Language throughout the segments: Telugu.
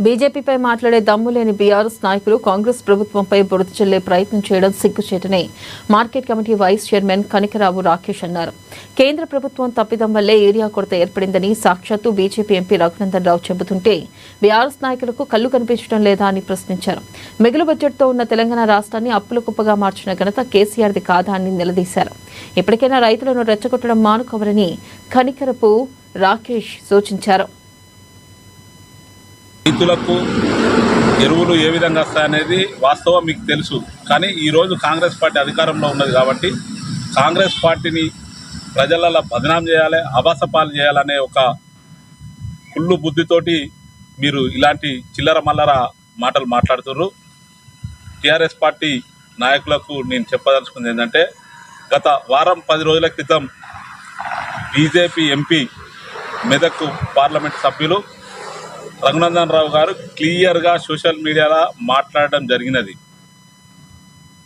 బీజేపీపై మాట్లాడే దమ్ము లేని బీఆర్ఎస్ నాయకులు కాంగ్రెస్ ప్రభుత్వంపై బురద చల్లే ప్రయత్నం చేయడం సిగ్గుచేటని market committee vice chairman Kanakarao Rakesh అన్నారు. కేంద్ర ప్రభుత్వం తప్పిదం వల్లే ఏరియా కొరత ఏర్పడిందని సాక్షాత్తు బీజేపీ ఎంపీ రఘునందన్ రావు చెబుతుంటే బీఆర్ఎస్ నాయకులకు కళ్లు కనిపించడం లేదా అని ప్రశ్నించారు. మిగులు బడ్జెట్తో ఉన్న తెలంగాణ రాష్ట్రాన్ని అప్పుల కుప్పగా మార్చిన ఘనత కేసీఆర్ది కాదా అని నిలదీశారు. ఇప్పటికైనా రైతులను రెచ్చగొట్టడం మానుకోవాలని కనకరపు రాకేష్ సూచించారు. రైతులకు ఎరువులు ఏ విధంగా వస్తాయనేది వాస్తవం మీకు తెలుసు. కానీ ఈరోజు కాంగ్రెస్ పార్టీ అధికారంలో ఉన్నది కాబట్టి కాంగ్రెస్ పార్టీని ప్రజలలో బదనాం చేయాలి, అబాసపాలు చేయాలనే ఒక కుళ్ళు బుద్ధితోటి మీరు ఇలాంటి చిల్లర మల్లర మాటలు మాట్లాడుతున్నారు. టీఆర్ఎస్ పార్టీ నాయకులకు నేను చెప్పదలుచుకుంది ఏంటంటే, గత వారం 10 రోజుల క్రితం బీజేపీ ఎంపీ మెదక్ పార్లమెంట్ సభ్యులు రఘునందన్ రావు గారు క్లియర్గా సోషల్ మీడియాలో మాట్లాడడం జరిగినది.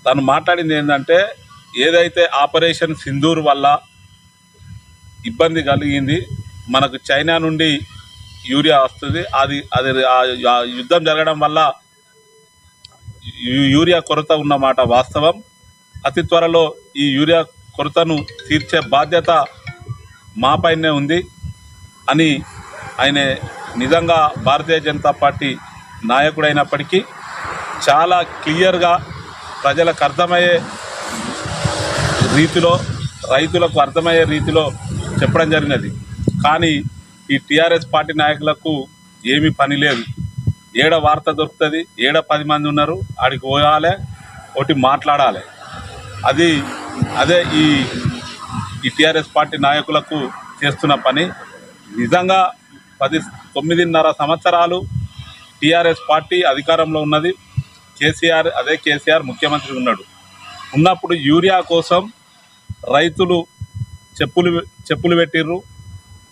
తను మాట్లాడింది ఏంటంటే, ఏదైతే ఆపరేషన్ సింధూర్ వల్ల ఇబ్బంది కలిగింది, మనకు చైనా నుండి యూరియా వస్తుంది, అది యుద్ధం జరగడం వల్ల యూరియా కొరత ఉన్నమాట వాస్తవం. అతి త్వరలో ఈ యూరియా కొరతను తీర్చే బాధ్యత మాపైనే ఉంది అని ఆయన నిజంగా భారతీయ జనతా పార్టీ నాయకుడైనప్పటికీ చాలా క్లియర్గా ప్రజలకు అర్థమయ్యే రీతిలో, రైతులకు అర్థమయ్యే రీతిలో చెప్పడం జరిగినది. కానీ ఈ టీఆర్ఎస్ పార్టీ నాయకులకు ఏమీ పని లేదు. ఏడ వార్త దొరుకుతుంది, ఏడ 10 మంది ఉన్నారు, ఆడికి పోయాలి, ఒకటి మాట్లాడాలి. అదే ఈ టీఆర్ఎస్ పార్టీ నాయకులకు చేస్తున్న పని. నిజంగా 9.5 సంవత్సరాలు టీఆర్ఎస్ పార్టీ అధికారంలో ఉన్నది. కేసీఆర్ ముఖ్యమంత్రి ఉన్నప్పుడు యూరియా కోసం రైతులు చెప్పులు పెట్టిర్రు,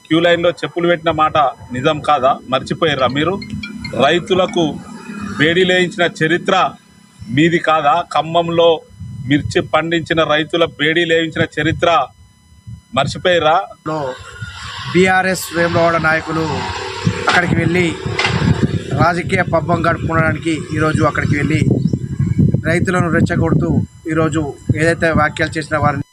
క్యూ లైన్లో చెప్పులు పెట్టిన మాట నిజం కాదా? మర్చిపోయారా మీరు? రైతులకు వేడి లేయించిన చరిత్ర మీది కాదా? ఖమ్మంలో మిర్చి పండించిన రైతుల వేడి లేయించిన చరిత్ర మర్చిపోయారా? బీఆర్ఎస్ వేములవాడ నాయకులు అక్కడికి వెళ్ళి రాజకీయ పబ్బం గడుపుకోవడానికి ఈరోజు అక్కడికి వెళ్ళి రైతులను రెచ్చగొడుతూ ఈరోజు ఏదైతే వ్యాఖ్యలు చేసిన వారిని